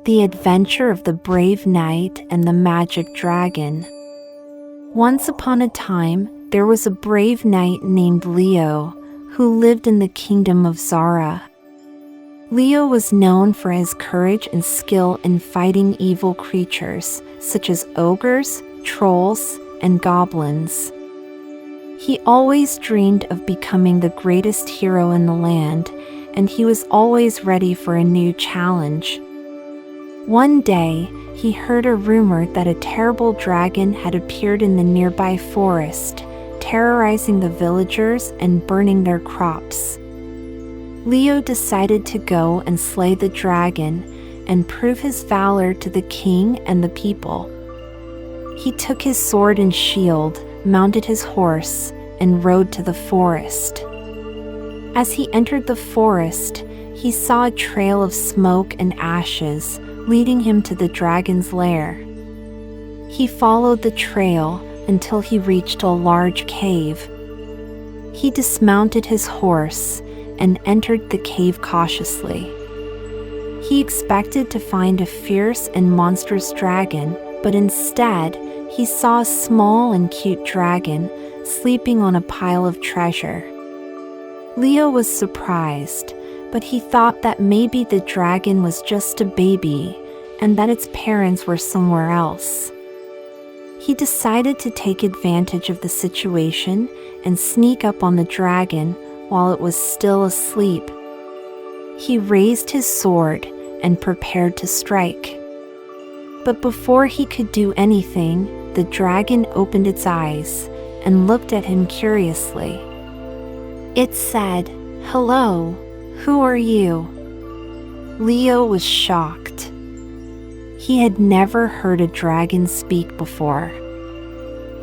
The Adventure of the Brave Knight and the Magic Dragon. Once upon a time, there was a brave knight named Leo, who lived in the kingdom of Zara. Leo was known for his courage and skill in fighting evil creatures, such as ogres, trolls, and goblins. He always dreamed of becoming the greatest hero in the land, and he was always ready for a new challenge. One day, he heard a rumor that a terrible dragon had appeared in the nearby forest, terrorizing the villagers and burning their crops. Leo decided to go and slay the dragon and prove his valor to the king and the people. He took his sword and shield, mounted his horse, and rode to the forest. As he entered the forest, he saw a trail of smoke and ashes, leading him to the dragon's lair. He followed the trail until he reached a large cave. He dismounted his horse and entered the cave cautiously. He expected to find a fierce and monstrous dragon, but instead, he saw a small and cute dragon sleeping on a pile of treasure. Leo was surprised, but he thought that maybe the dragon was just a baby and that its parents were somewhere else. He decided to take advantage of the situation and sneak up on the dragon while it was still asleep. He raised his sword and prepared to strike. But before he could do anything, the dragon opened its eyes and looked at him curiously. It said, "Hello, who are you?" Leo was shocked. He had never heard a dragon speak before.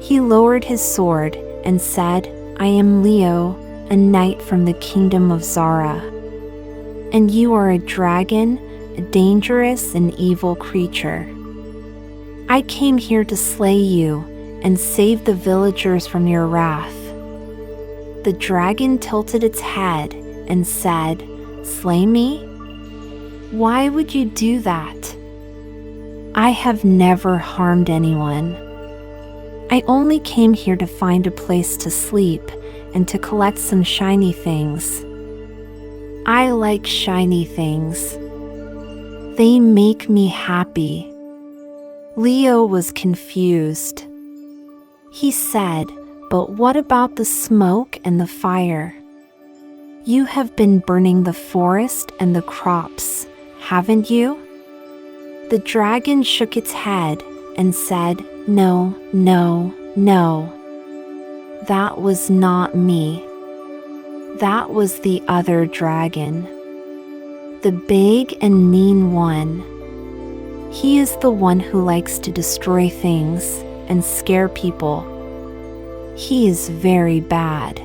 He lowered his sword and said, "I am Leo, a knight from the kingdom of Zara. And you are a dragon, a dangerous and evil creature. I came here to slay you and save the villagers from your wrath." The dragon tilted its head and said, "Slay me? Why would you do that? I have never harmed anyone. I only came here to find a place to sleep and to collect some shiny things. I like shiny things. They make me happy." Leo was confused. He said, "But what about the smoke and the fire? You have been burning the forest and the crops, haven't you?" The dragon shook its head and said, "No, no, no. That was not me. That was the other dragon. The big and mean one. He is the one who likes to destroy things and scare people. He is very bad.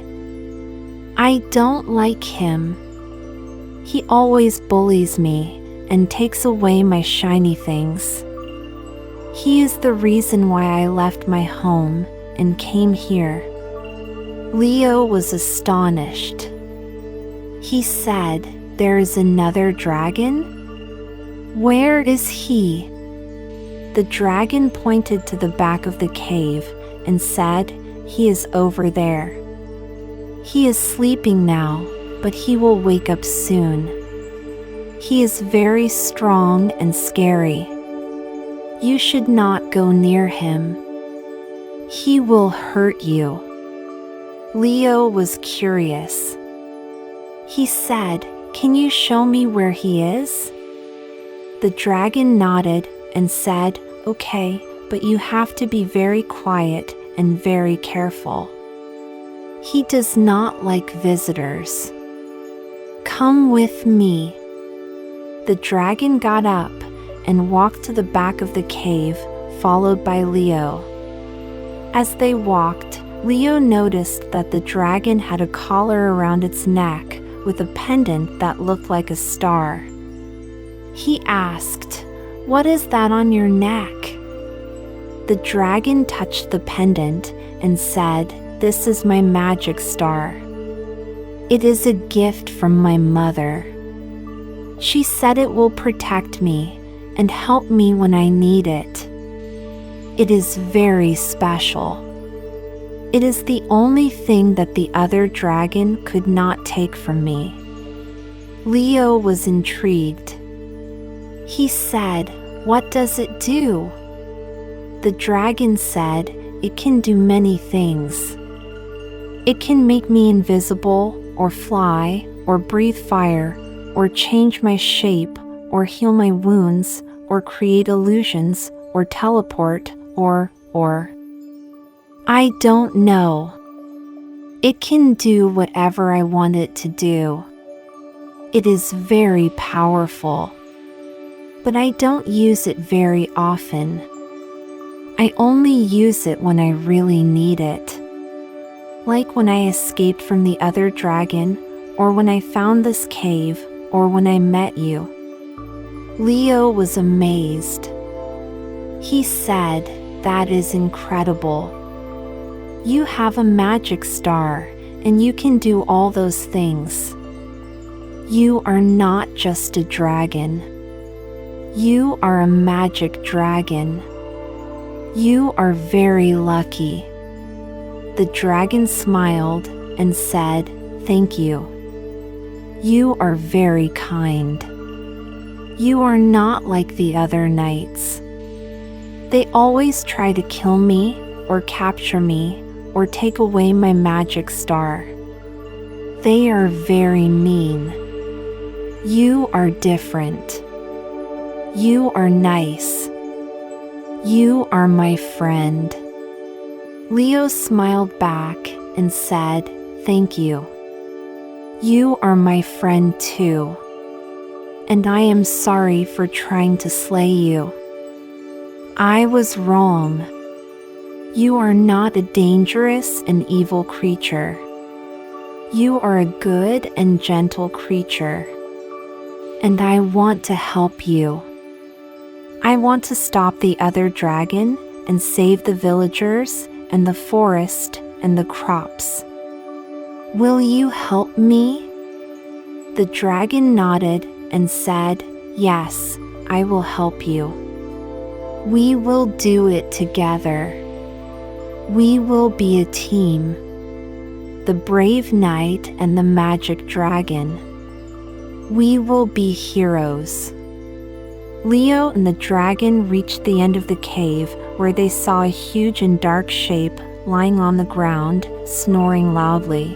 I don't like him. He always bullies me and takes away my shiny things. He is the reason why I left my home and came here." Leo was astonished. He said, "There is another dragon? Where is he?" The dragon pointed to the back of the cave and said, "He is over there. He is sleeping now, but he will wake up soon. He is very strong and scary. You should not go near him. He will hurt you." Leo was curious. He said, "Can you show me where he is?" The dragon nodded and said, "Okay, but you have to be very quiet and very careful. He does not like visitors. Come with me." The dragon got up and walked to the back of the cave, followed by Leo. As they walked, Leo noticed that the dragon had a collar around its neck with a pendant that looked like a star. He asked, "What is that on your neck?" The dragon touched the pendant and said, "This is my magic star. It is a gift from my mother. She said it will protect me and help me when I need it. It is very special. It is the only thing that the other dragon could not take from me." Leo was intrigued. He said, "What does it do?" The dragon said, "It can do many things. It can make me invisible, or fly, or breathe fire, or change my shape, or heal my wounds, or create illusions, or teleport, or. I don't know. It can do whatever I want it to do. It is very powerful, but I don't use it very often. I only use it when I really need it. Like when I escaped from the other dragon, or when I found this cave, or when I met you." Leo was amazed. He said, "That is incredible. You have a magic star, and you can do all those things. You are not just a dragon. You are a magic dragon. You are very lucky." The dragon smiled and said, "Thank you. You are very kind. You are not like the other knights. They always try to kill me, or capture me, or take away my magic star. They are very mean. You are different. You are nice. You are my friend." Leo smiled back and said, "Thank you. You are my friend too. And I am sorry for trying to slay you. I was wrong. You are not a dangerous and evil creature. You are a good and gentle creature. And I want to help you. I want to stop the other dragon and save the villagers and the forest and the crops. Will you help me?" The dragon nodded and said, "Yes, I will help you. We will do it together. We will be a team. The brave knight and the magic dragon. We will be heroes." Leo and the dragon reached the end of the cave, where they saw a huge and dark shape lying on the ground, snoring loudly.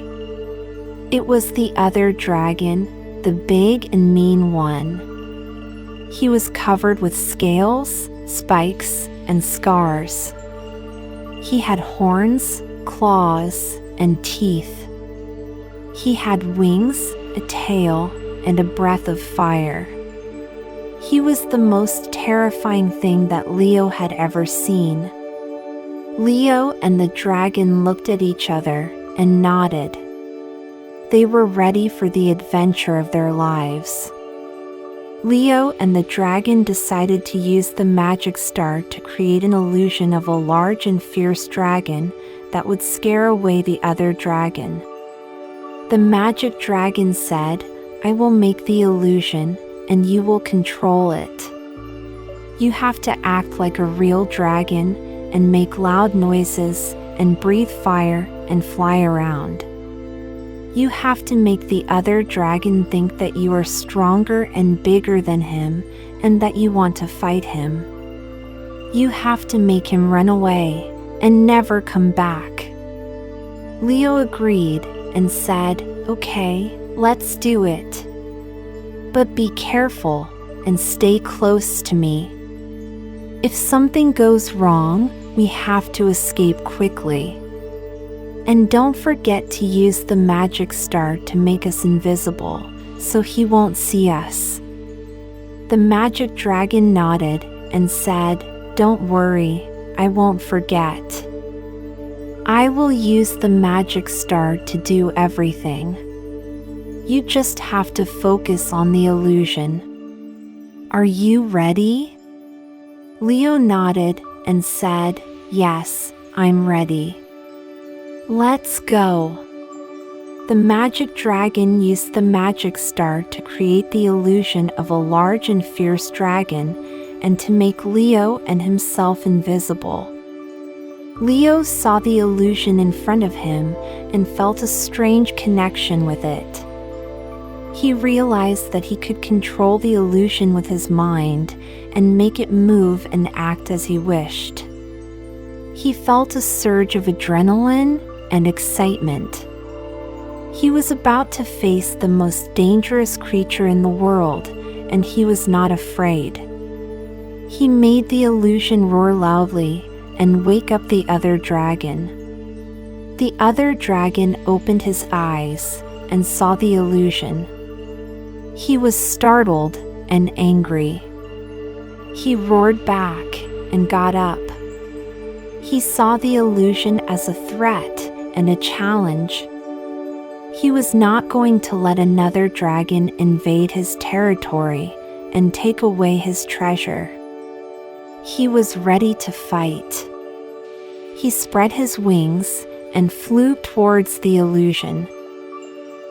It was the other dragon, the big and mean one. He was covered with scales, spikes, and scars. He had horns, claws, and teeth. He had wings, a tail, and a breath of fire. He was the most terrifying thing that Leo had ever seen. Leo and the dragon looked at each other and nodded. They were ready for the adventure of their lives. Leo and the dragon decided to use the magic star to create an illusion of a large and fierce dragon that would scare away the other dragon. The magic dragon said, "I will make the illusion, and you will control it. You have to act like a real dragon and make loud noises and breathe fire and fly around. You have to make the other dragon think that you are stronger and bigger than him and that you want to fight him. You have to make him run away and never come back." Leo agreed and said, "Okay, let's do it. But be careful and stay close to me. If something goes wrong, we have to escape quickly. And don't forget to use the magic star to make us invisible, so he won't see us." The magic dragon nodded and said, "Don't worry, I won't forget. I will use the magic star to do everything. You just have to focus on the illusion. Are you ready?" Leo nodded and said, "Yes, I'm ready. Let's go." The magic dragon used the magic star to create the illusion of a large and fierce dragon, and to make Leo and himself invisible. Leo saw the illusion in front of him and felt a strange connection with it. He realized that he could control the illusion with his mind and make it move and act as he wished. He felt a surge of adrenaline and excitement. He was about to face the most dangerous creature in the world, and he was not afraid. He made the illusion roar loudly and wake up the other dragon. The other dragon opened his eyes and saw the illusion. He was startled and angry. He roared back and got up. He saw the illusion as a threat and a challenge. He was not going to let another dragon invade his territory and take away his treasure. He was ready to fight. He spread his wings and flew towards the illusion.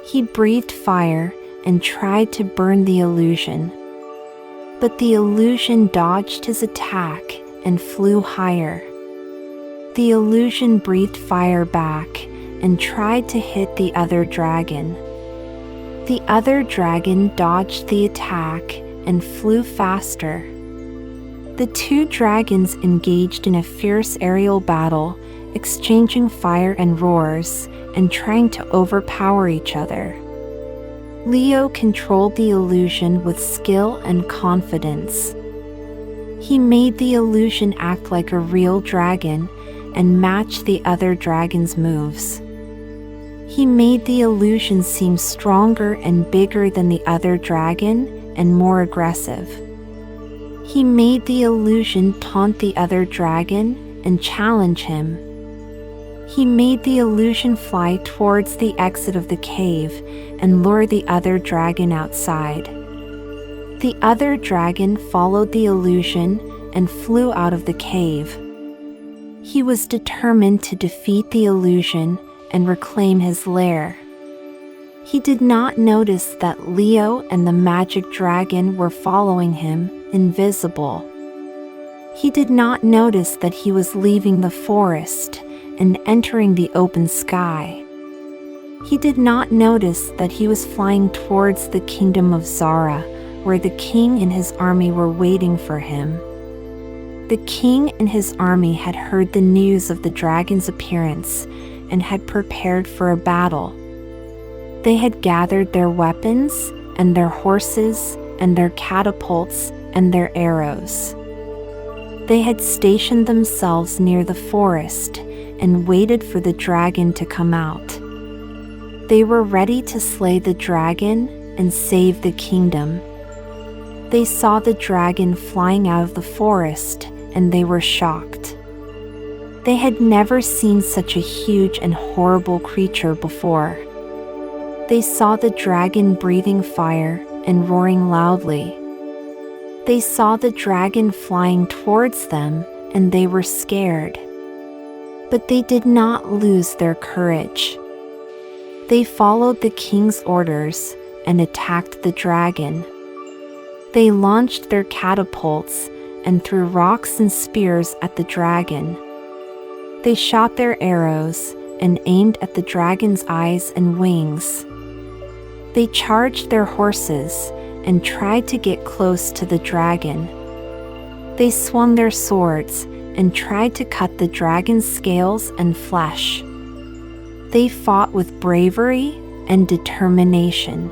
He breathed fire and tried to burn the illusion. But the illusion dodged his attack and flew higher. The illusion breathed fire back and tried to hit the other dragon. The other dragon dodged the attack and flew faster. The two dragons engaged in a fierce aerial battle, exchanging fire and roars and trying to overpower each other. Leo controlled the illusion with skill and confidence. He made the illusion act like a real dragon and match the other dragon's moves. He made the illusion seem stronger and bigger than the other dragon and more aggressive. He made the illusion taunt the other dragon and challenge him. He made the illusion fly towards the exit of the cave and lure the other dragon outside. The other dragon followed the illusion and flew out of the cave. He was determined to defeat the illusion and reclaim his lair. He did not notice that Leo and the magic dragon were following him, invisible. He did not notice that he was leaving the forest and entering the open sky. He did not notice that he was flying towards the kingdom of Zara, where the king and his army were waiting for him. The king and his army had heard the news of the dragon's appearance and had prepared for a battle. They had gathered their weapons and their horses and their catapults and their arrows. They had stationed themselves near the forest and waited for the dragon to come out. They were ready to slay the dragon and save the kingdom. They saw the dragon flying out of the forest, and they were shocked. They had never seen such a huge and horrible creature before. They saw the dragon breathing fire and roaring loudly. They saw the dragon flying towards them, and they were scared. But they did not lose their courage. They followed the king's orders and attacked the dragon. They launched their catapults and threw rocks and spears at the dragon. They shot their arrows and aimed at the dragon's eyes and wings. They charged their horses and tried to get close to the dragon. They swung their swords and tried to cut the dragon's scales and flesh. They fought with bravery and determination.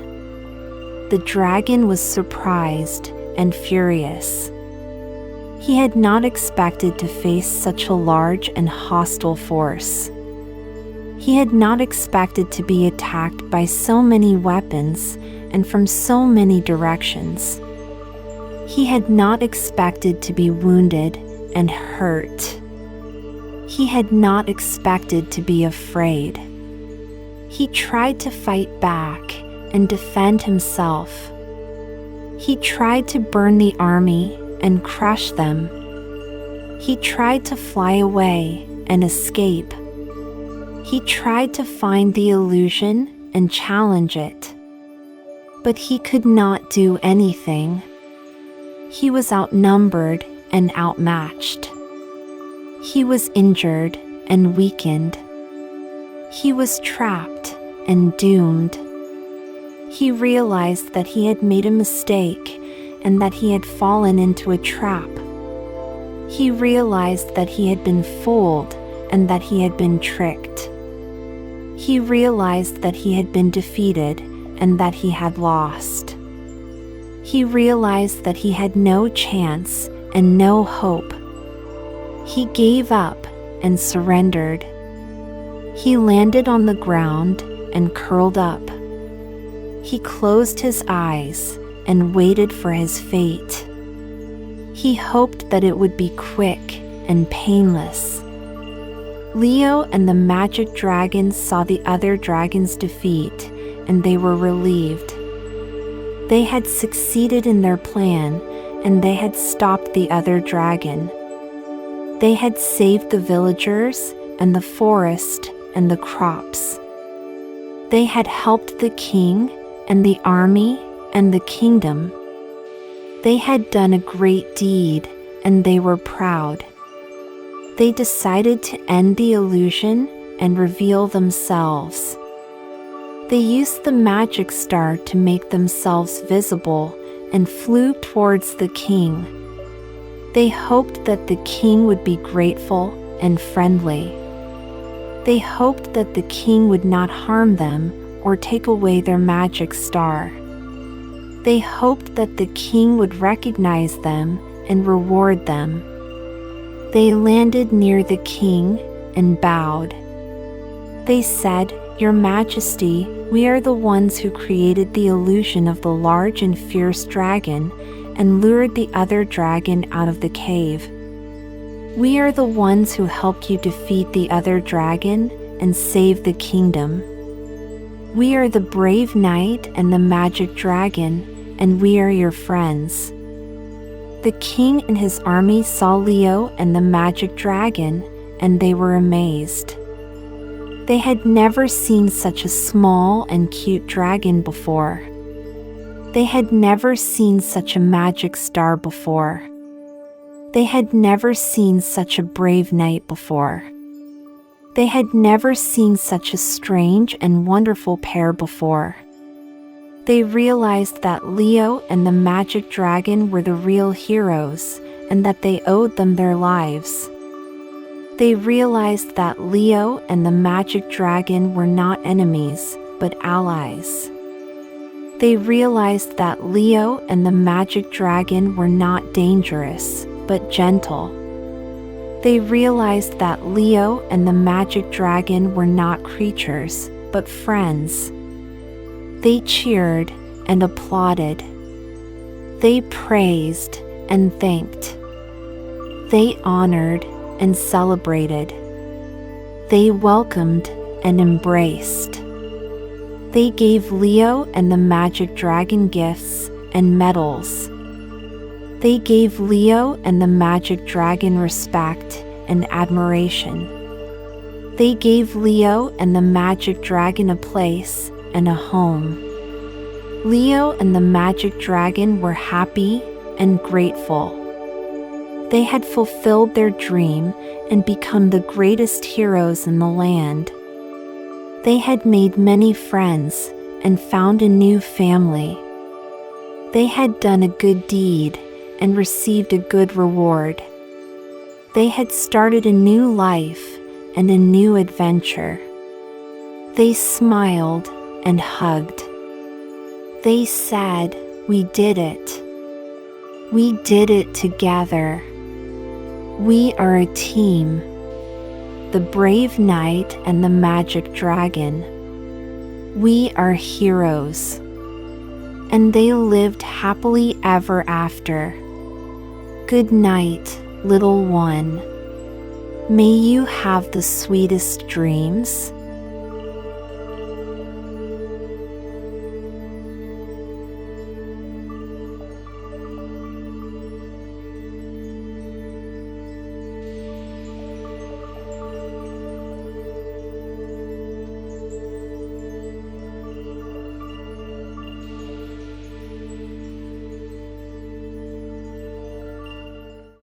The dragon was surprised and furious. He had not expected to face such a large and hostile force. He had not expected to be attacked by so many weapons and from so many directions. He had not expected to be wounded and hurt. He had not expected to be afraid. He tried to fight back and defend himself. He tried to burn the army and crush them. He tried to fly away and escape. He tried to find the illusion and challenge it. But he could not do anything. He was outnumbered and outmatched. He was injured and weakened. He was trapped and doomed. He realized that he had made a mistake and that he had fallen into a trap. He realized that he had been fooled and that he had been tricked. He realized that he had been defeated and that he had lost. He realized that he had no chance and no hope. He gave up and surrendered. He landed on the ground and curled up. He closed his eyes and waited for his fate. He hoped that it would be quick and painless. Leo and the magic dragon saw the other dragon's defeat, and they were relieved. They had succeeded in their plan, and they had stopped the other dragon. They had saved the villagers and the forest and the crops. They had helped the king and the army and the kingdom. They had done a great deed, and they were proud. They decided to end the illusion and reveal themselves. They used the magic star to make themselves visible and flew towards the king. They hoped that the king would be grateful and friendly. They hoped that the king would not harm them or take away their magic star. They hoped that the king would recognize them and reward them. They landed near the king and bowed. They said, "Your Majesty, we are the ones who created the illusion of the large and fierce dragon and lured the other dragon out of the cave. We are the ones who helped you defeat the other dragon and save the kingdom. We are the brave knight and the magic dragon, and we are your friends." The king and his army saw Leo and the magic dragon, and they were amazed. They had never seen such a small and cute dragon before. They had never seen such a magic star before. They had never seen such a brave knight before. They had never seen such a strange and wonderful pair before. They realized that Leo and the magic dragon were the real heroes and that they owed them their lives. They realized that Leo and the magic dragon were not enemies, but allies. They realized that Leo and the magic dragon were not dangerous, but gentle. They realized that Leo and the magic dragon were not creatures, but friends. They cheered and applauded. They praised and thanked. They honored and celebrated. They welcomed and embraced. They gave Leo and the magic dragon gifts and medals. They gave Leo and the magic dragon respect and admiration. They gave Leo and the magic dragon a place and a home. Leo and the magic dragon were happy and grateful. They had fulfilled their dream and become the greatest heroes in the land. They had made many friends and found a new family. They had done a good deed and received a good reward. They had started a new life and a new adventure. They smiled and hugged. They said, "We did it. We did it together. We are a team. The brave knight and the magic dragon. We are heroes." And they lived happily ever after. Good night, little one. May you have the sweetest dreams.